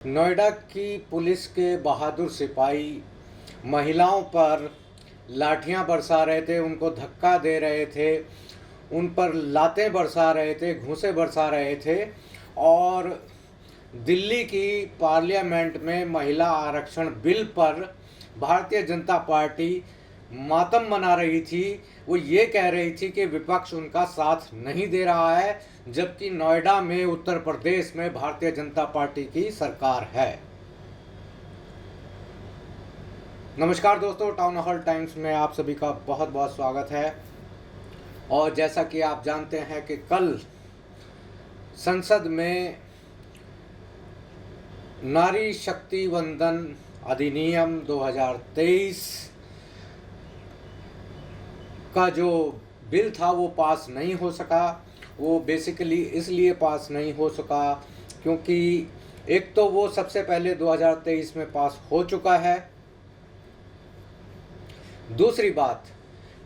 नोएडा की पुलिस के बहादुर सिपाही महिलाओं पर लाठियां बरसा रहे थे, उनको धक्का दे रहे थे, उन पर लातें बरसा रहे थे, घूंसे बरसा रहे थे और दिल्ली की पार्लियामेंट में महिला आरक्षण बिल पर भारतीय जनता पार्टी मातम मना रही थी। वो ये कह रही थी कि विपक्ष उनका साथ नहीं दे रहा है, जबकि नोएडा में उत्तर प्रदेश में भारतीय जनता पार्टी की सरकार है। नमस्कार दोस्तों, टाउन हॉल टाइम्स में आप सभी का बहुत बहुत स्वागत है। और जैसा कि आप जानते हैं कि कल संसद में नारी शक्ति वंदन अधिनियम 2023 का जो बिल था वो पास नहीं हो सका। वो बेसिकली इसलिए पास नहीं हो सका क्योंकि एक तो वो सबसे पहले 2023 में पास हो चुका है। दूसरी बात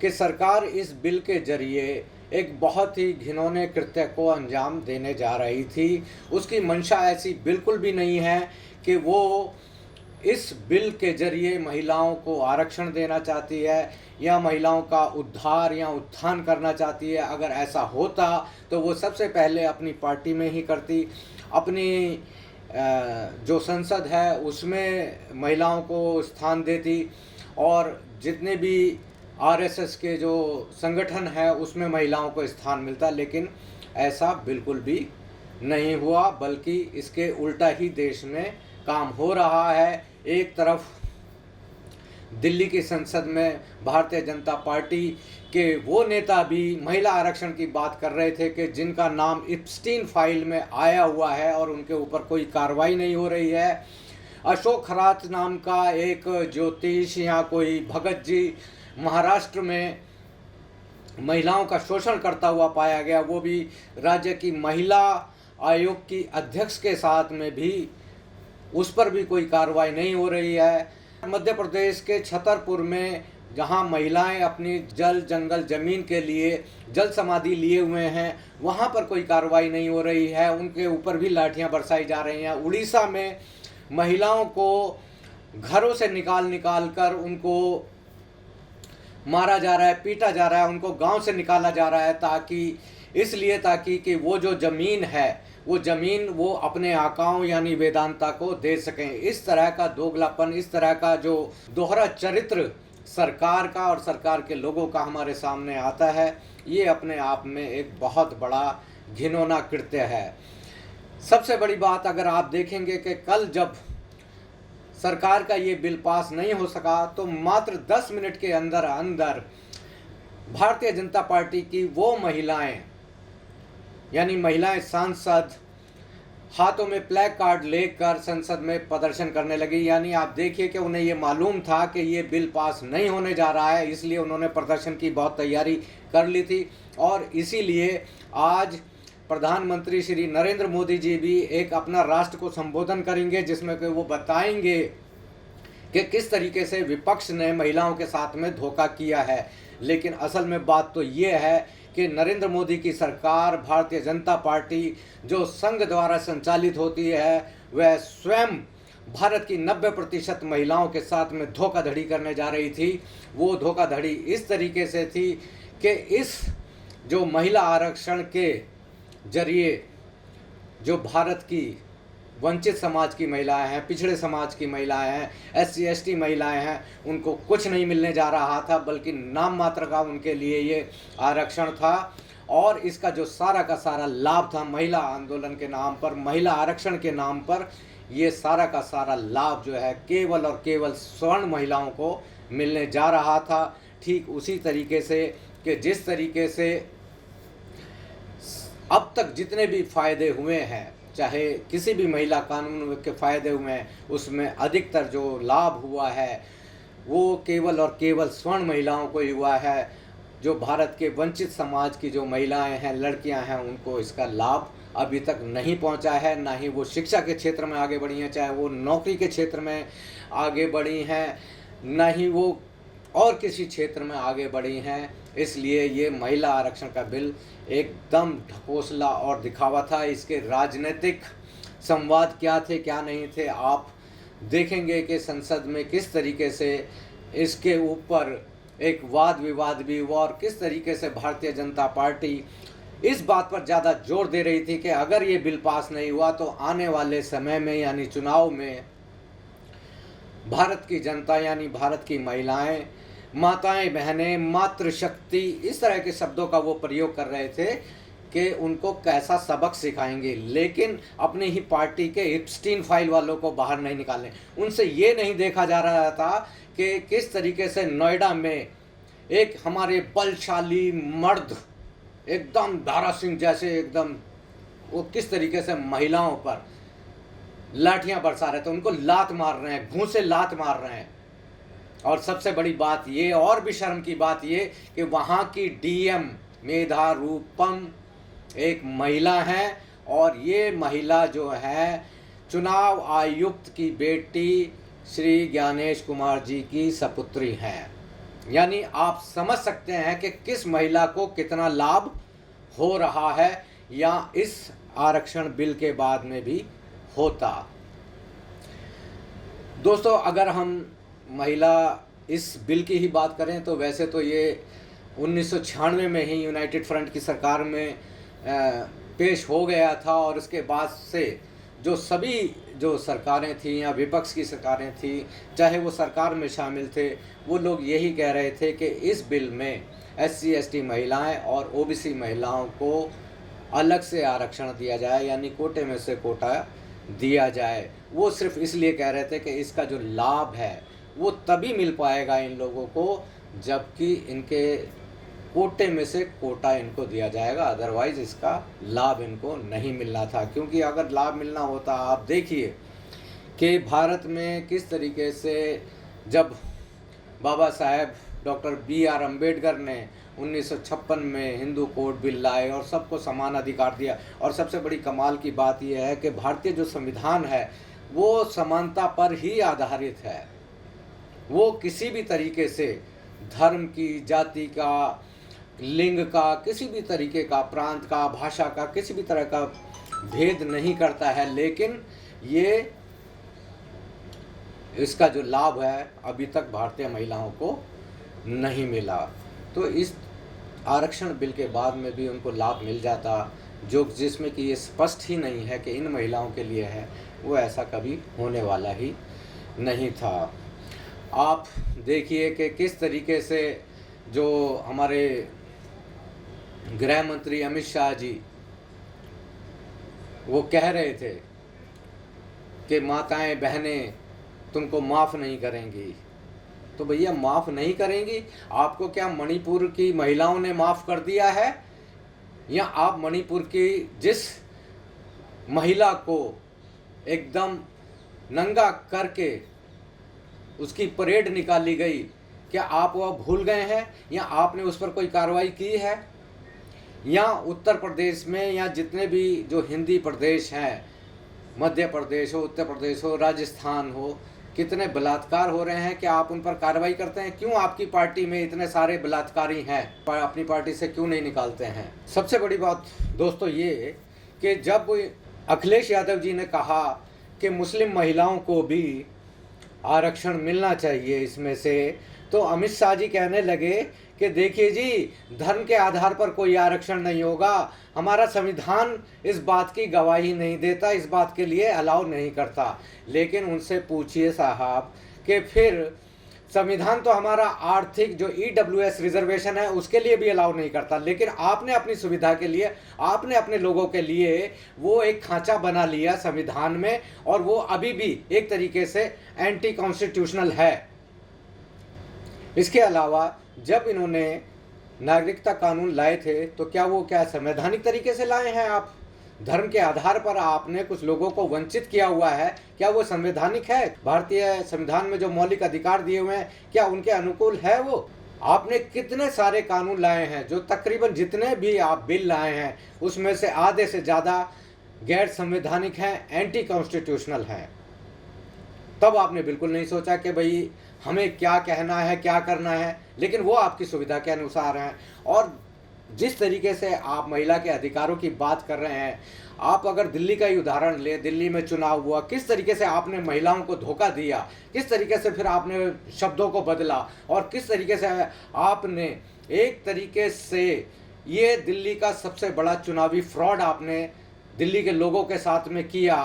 कि सरकार इस बिल के जरिए एक बहुत ही घिनौने कृत्य को अंजाम देने जा रही थी। उसकी मंशा ऐसी बिल्कुल भी नहीं है कि वो इस बिल के जरिए महिलाओं को आरक्षण देना चाहती है या महिलाओं का उद्धार या उत्थान करना चाहती है। अगर ऐसा होता तो वो सबसे पहले अपनी पार्टी में ही करती, अपनी जो संसद है उसमें महिलाओं को स्थान देती और जितने भी आरएसएस के जो संगठन है उसमें महिलाओं को स्थान मिलता। लेकिन ऐसा बिल्कुल भी नहीं हुआ, बल्कि इसके उल्टा ही देश में काम हो रहा है। एक तरफ दिल्ली की संसद में भारतीय जनता पार्टी के वो नेता भी महिला आरक्षण की बात कर रहे थे कि जिनका नाम इप्स्टीन फाइल में आया हुआ है और उनके ऊपर कोई कार्रवाई नहीं हो रही है। अशोक खरात नाम का एक ज्योतिष या कोई भगत जी महाराष्ट्र में महिलाओं का शोषण करता हुआ पाया गया, वो भी राज्य की महिला आयोग की अध्यक्ष के साथ में भी उस पर भी कोई कार्रवाई नहीं हो रही है। मध्य प्रदेश के छतरपुर में जहां महिलाएं अपनी जल जंगल ज़मीन के लिए जल समाधि लिए हुए हैं, वहां पर कोई कार्रवाई नहीं हो रही है, उनके ऊपर भी लाठियां बरसाई जा रही हैं। उड़ीसा में महिलाओं को घरों से निकाल कर उनको मारा जा रहा है, पीटा जा रहा है, उनको गांव से निकाला जा रहा है ताकि कि वो जो ज़मीन है वो ज़मीन वो अपने आकाओं यानी वेदांता को दे सकें। इस तरह का दोगलापन, इस तरह का जो दोहरा चरित्र सरकार का और सरकार के लोगों का हमारे सामने आता है, ये अपने आप में एक बहुत बड़ा घिनौना कृत्य है। सबसे बड़ी बात अगर आप देखेंगे कि कल जब सरकार का ये बिल पास नहीं हो सका तो मात्र 10 मिनट के अंदर अंदर भारतीय जनता पार्टी की वो महिलाएं यानी महिलाएं सांसद हाथों में प्ले कार्ड लेकर संसद में प्रदर्शन करने लगी। यानी आप देखिए कि उन्हें ये मालूम था कि ये बिल पास नहीं होने जा रहा है, इसलिए उन्होंने प्रदर्शन की बहुत तैयारी कर ली थी। और इसीलिए आज प्रधानमंत्री श्री नरेंद्र मोदी जी भी एक अपना राष्ट्र को संबोधन करेंगे, जिसमें कि वो बताएंगे कि किस तरीके से विपक्ष ने महिलाओं के साथ में धोखा किया है। लेकिन असल में बात तो ये है कि नरेंद्र मोदी की सरकार, भारतीय जनता पार्टी जो संघ द्वारा संचालित होती है, वह स्वयं भारत की 90% महिलाओं के साथ में धोखाधड़ी करने जा रही थी। वो धोखाधड़ी इस तरीके से थी कि इस जो महिला आरक्षण के जरिए जो भारत की वंचित समाज की महिलाएं हैं, पिछड़े समाज की महिलाएं हैं, SC ST महिलाएं हैं, उनको कुछ नहीं मिलने जा रहा था, बल्कि नाम मात्र का उनके लिए ये आरक्षण था। और इसका जो सारा का सारा लाभ था महिला आंदोलन के नाम पर, महिला आरक्षण के नाम पर, ये सारा का सारा लाभ जो है केवल और केवल स्वर्ण महिलाओं को मिलने जा रहा था। ठीक उसी तरीके से कि जिस तरीके से अब तक जितने भी फ़ायदे हुए हैं, चाहे किसी भी महिला कानून के फ़ायदे हुए हैं, उसमें अधिकतर जो लाभ हुआ है वो केवल और केवल स्वर्ण महिलाओं को ही हुआ है। जो भारत के वंचित समाज की जो महिलाएं हैं, लड़कियां हैं, उनको इसका लाभ अभी तक नहीं पहुंचा है। ना ही वो शिक्षा के क्षेत्र में आगे बढ़ी हैं, चाहे वो नौकरी के क्षेत्र में आगे बढ़ी हैं, ना ही वो और किसी क्षेत्र में आगे बढ़ी हैं। इसलिए ये महिला आरक्षण का बिल एकदम ढकोसला और दिखावा था। इसके राजनीतिक संवाद क्या थे क्या नहीं थे। आप देखेंगे कि संसद में किस तरीके से इसके ऊपर एक वाद विवाद भी हुआ और किस तरीके से भारतीय जनता पार्टी इस बात पर ज़्यादा जोर दे रही थी कि अगर ये बिल पास नहीं हुआ तो आने वाले समय में यानी चुनाव में भारत की जनता यानी भारत की महिलाएं, माताएं, बहनें, मातृशक्ति, इस तरह के शब्दों का वो प्रयोग कर रहे थे कि उनको कैसा सबक सिखाएंगे, लेकिन अपनी ही पार्टी के एप्स्टीन फाइल वालों को बाहर नहीं निकालें। उनसे ये नहीं देखा जा रहा था कि किस तरीके से नोएडा में एक हमारे बलशाली मर्द एकदम दारा सिंह जैसे एकदम वो किस तरीके से महिलाओं पर लाठियां बरसा रहे थे, उनको लात मार रहे हैं, घूंसे लात मार रहे हैं। और सबसे बड़ी बात ये, और भी शर्म की बात ये कि वहाँ की डीएम मेधा रूपम एक महिला है और ये महिला जो है चुनाव आयुक्त की बेटी श्री ज्ञानेश कुमार जी की सपुत्री हैं। यानी आप समझ सकते हैं कि किस महिला को कितना लाभ हो रहा है या इस आरक्षण बिल के बाद में भी होता। दोस्तों, अगर हम महिला इस बिल की ही बात करें तो वैसे तो ये 1996 में ही यूनाइटेड फ्रंट की सरकार में पेश हो गया था और उसके बाद से जो सभी जो सरकारें थीं या विपक्ष की सरकारें थीं, चाहे वो सरकार में शामिल थे, वो लोग यही कह रहे थे कि इस बिल में SC ST महिलाएं और OBC महिलाओं को अलग से आरक्षण दिया जाए, यानी कोटे में से कोटा दिया जाए। वो सिर्फ इसलिए कह रहे थे कि इसका जो लाभ है वो तभी मिल पाएगा इन लोगों को जबकि इनके कोटे में से कोटा इनको दिया जाएगा, अदरवाइज़ इसका लाभ इनको नहीं मिलना था। क्योंकि अगर लाभ मिलना होता, आप देखिए कि भारत में किस तरीके से जब बाबा साहेब डॉक्टर BR अम्बेडकर ने 1956 में हिंदू कोड बिल लाए और सबको समान अधिकार दिया। और सबसे बड़ी कमाल की बात यह है कि भारतीय जो संविधान है वो समानता पर ही आधारित है। वो किसी भी तरीके से धर्म की, जाति का, लिंग का, किसी भी तरीके का, प्रांत का, भाषा का, किसी भी तरह का भेद नहीं करता है। लेकिन ये इसका जो लाभ है अभी तक भारतीय महिलाओं को नहीं मिला। तो इस आरक्षण बिल के बाद में भी उनको लाभ मिल जाता, जो जिसमें कि ये स्पष्ट ही नहीं है कि इन महिलाओं के लिए है, वो ऐसा कभी होने वाला ही नहीं था। आप देखिए कि किस तरीके से जो हमारे गृह मंत्री अमित शाह जी वो कह रहे थे कि माताएं, बहनें तुमको माफ़ नहीं करेंगी। तो भैया माफ़ नहीं करेंगी? आपको क्या मणिपुर की महिलाओं ने माफ़ कर दिया है? या आप मणिपुर की जिस महिला को एकदम नंगा करके उसकी परेड निकाली गई, क्या आप वह भूल गए हैं या आपने उस पर कोई कार्रवाई की है? या उत्तर प्रदेश में या जितने भी जो हिंदी प्रदेश हैं, मध्य प्रदेश हो, उत्तर प्रदेश हो, राजस्थान हो, कितने बलात्कार हो रहे हैं, क्या आप उन पर कार्रवाई करते हैं? क्यों आपकी पार्टी में इतने सारे बलात्कारी हैं, पर अपनी पार्टी से क्यों नहीं निकालते हैं? सबसे बड़ी बात दोस्तों ये कि जब अखिलेश यादव जी ने कहा कि मुस्लिम महिलाओं को भी आरक्षण मिलना चाहिए इसमें से, तो अमित शाह जी कहने लगे कि देखिए जी, धर्म के आधार पर कोई आरक्षण नहीं होगा, हमारा संविधान इस बात की गवाही नहीं देता, इस बात के लिए अलाउ नहीं करता। लेकिन उनसे पूछिए साहब कि फिर संविधान तो हमारा आर्थिक जो EWS रिजर्वेशन है उसके लिए भी अलाउ नहीं करता, लेकिन आपने अपनी सुविधा के लिए, आपने अपने लोगों के लिए वो एक खांचा बना लिया संविधान में, और वो अभी भी एक तरीके से एंटी कॉन्स्टिट्यूशनल है। इसके अलावा जब इन्होंने नागरिकता कानून लाए थे तो क्या संवैधानिक तरीके से लाए हैं? आप धर्म के आधार पर आपने कुछ लोगों को वंचित किया हुआ है, क्या वो संवैधानिक है? भारतीय संविधान में जो मौलिक अधिकार दिए हुए हैं, क्या उनके अनुकूल है वो? आपने कितने सारे कानून लाए हैं, जो तकरीबन जितने भी आप बिल लाए हैं उसमें से आधे से ज़्यादा गैर संवैधानिक हैं, एंटी कॉन्स्टिट्यूशनल हैं। तब आपने बिल्कुल नहीं सोचा कि भाई हमें क्या कहना है, क्या करना है, लेकिन वो आपकी सुविधा के अनुसार हैं। और जिस तरीके से आप महिला के अधिकारों की बात कर रहे हैं, आप अगर दिल्ली का ही उदाहरण लें, दिल्ली में चुनाव हुआ, किस तरीके से आपने महिलाओं को धोखा दिया, किस तरीके से फिर आपने शब्दों को बदला और किस तरीके से आपने एक तरीके से ये दिल्ली का सबसे बड़ा चुनावी फ्रॉड आपने दिल्ली के लोगों के साथ में किया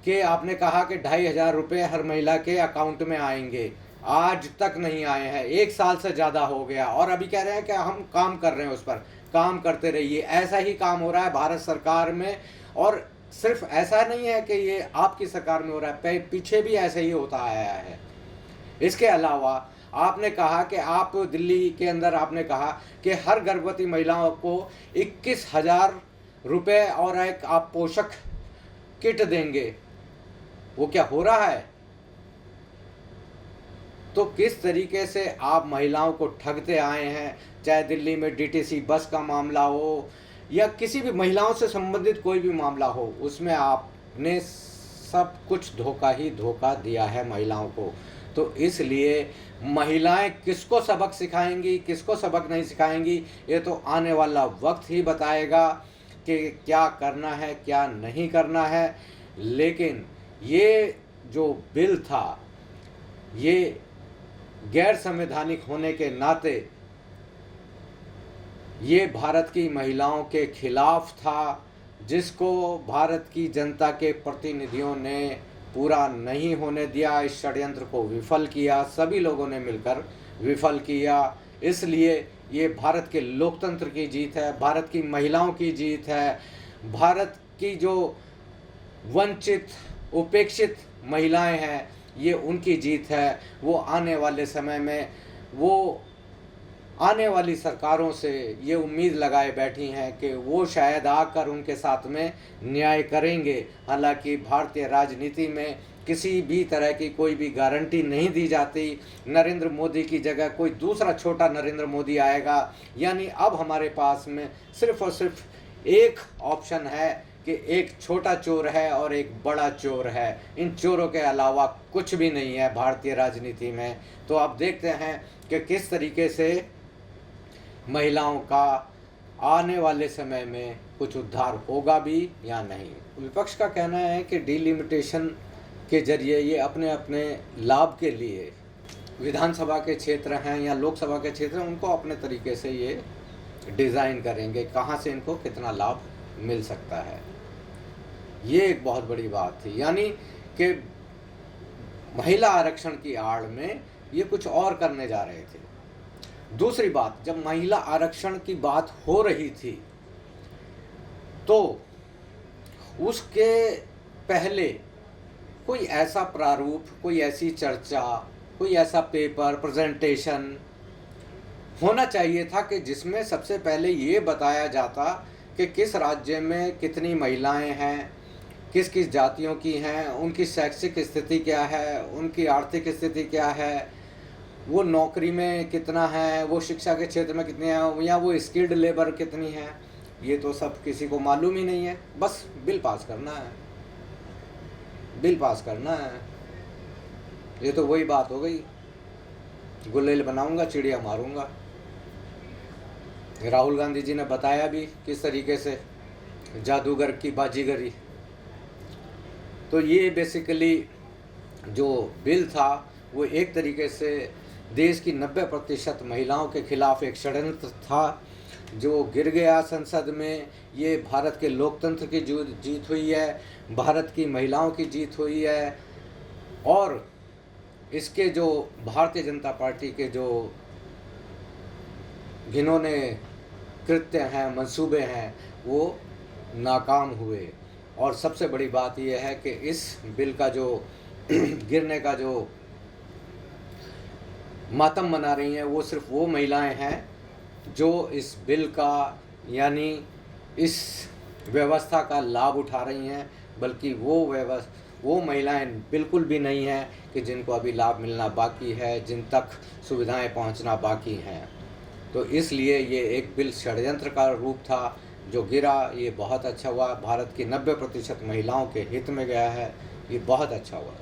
कि आपने कहा कि 2,500 रुपये हर महिला के अकाउंट में आएंगे। आज तक नहीं आए हैं, 1 साल से ज़्यादा हो गया और अभी कह रहे हैं कि हम काम कर रहे हैं, उस पर काम करते रहिए। ऐसा ही काम हो रहा है भारत सरकार में, और सिर्फ ऐसा नहीं है कि ये आपकी सरकार में हो रहा है, पीछे भी ऐसे ही होता आया है। इसके अलावा आपने कहा कि आप दिल्ली के अंदर आपने कहा कि हर गर्भवती महिलाओं को 21,000 रुपये और एक आप पोषक किट देंगे। वो क्या हो रहा है? तो किस तरीके से आप महिलाओं को ठगते आए हैं, चाहे दिल्ली में डीटीसी बस का मामला हो या किसी भी महिलाओं से संबंधित कोई भी मामला हो, उसमें आपने सब कुछ धोखा ही धोखा दिया है महिलाओं को। तो इसलिए महिलाएं किसको सबक सिखाएंगी, किसको सबक नहीं सिखाएंगी, ये तो आने वाला वक्त ही बताएगा कि क्या करना है, क्या नहीं करना है। लेकिन ये जो बिल था, ये गैर संवैधानिक होने के नाते ये भारत की महिलाओं के खिलाफ था, जिसको भारत की जनता के प्रतिनिधियों ने पूरा नहीं होने दिया। इस षड्यंत्र को विफल किया, सभी लोगों ने मिलकर विफल किया। इसलिए ये भारत के लोकतंत्र की जीत है, भारत की महिलाओं की जीत है, भारत की जो वंचित उपेक्षित महिलाएं हैं, ये उनकी जीत है। वो आने वाले समय में वो आने वाली सरकारों से ये उम्मीद लगाए बैठी हैं कि वो शायद आकर उनके साथ में न्याय करेंगे। हालांकि भारतीय राजनीति में किसी भी तरह की कोई भी गारंटी नहीं दी जाती। नरेंद्र मोदी की जगह कोई दूसरा छोटा नरेंद्र मोदी आएगा, यानी अब हमारे पास में सिर्फ और सिर्फ एक ऑप्शन है कि एक छोटा चोर है और एक बड़ा चोर है। इन चोरों के अलावा कुछ भी नहीं है भारतीय राजनीति में। तो आप देखते हैं कि किस तरीके से महिलाओं का आने वाले समय में कुछ उद्धार होगा भी या नहीं। विपक्ष का कहना है कि डिलिमिटेशन के जरिए ये अपने अपने लाभ के लिए विधानसभा के क्षेत्र हैं या लोकसभा के क्षेत्र हैं, उनको अपने तरीके से ये डिज़ाइन करेंगे, कहाँ से इनको कितना लाभ मिल सकता है। ये एक बहुत बड़ी बात थी, यानी कि महिला आरक्षण की आड़ में ये कुछ और करने जा रहे थे। दूसरी बात, जब महिला आरक्षण की बात हो रही थी तो उसके पहले कोई ऐसा प्रारूप, कोई ऐसी चर्चा, कोई ऐसा पेपर प्रेजेंटेशन होना चाहिए था कि जिसमें सबसे पहले ये बताया जाता कि किस राज्य में कितनी महिलाएं हैं, किस किस जातियों की हैं, उनकी शैक्षिक स्थिति क्या है, उनकी आर्थिक स्थिति क्या है, वो नौकरी में कितना है, वो शिक्षा के क्षेत्र में कितनी है, या वो स्किल्ड लेबर कितनी है। ये तो सब किसी को मालूम ही नहीं है। बस बिल पास करना है, बिल पास करना है। ये तो वही बात हो गई, गुलेल बनाऊंगा चिड़िया मारूंगा। राहुल गांधी जी ने बताया भी किस तरीके से जादूगर की बाजीगरी। तो ये बेसिकली जो बिल था वो एक तरीके से देश की 90% महिलाओं के खिलाफ एक षड्यंत्र था जो गिर गया संसद में। ये भारत के लोकतंत्र की जीत हुई है, भारत की महिलाओं की जीत हुई है, और इसके जो भारतीय जनता पार्टी के जो घिनौने कृत्य हैं, मंसूबे हैं, वो नाकाम हुए। और सबसे बड़ी बात यह है कि इस बिल का जो गिरने का जो मातम मना रही हैं वो सिर्फ वो महिलाएं हैं जो इस बिल का यानी इस व्यवस्था का लाभ उठा रही हैं, बल्कि वो महिलाएं बिल्कुल भी नहीं हैं कि जिनको अभी लाभ मिलना बाकी है, जिन तक सुविधाएं पहुंचना बाकी हैं। तो इसलिए ये एक बिल षड्यंत्र का रूप था जो गिरा। ये बहुत अच्छा हुआ, भारत की 90% महिलाओं के हित में गया है, ये बहुत अच्छा हुआ।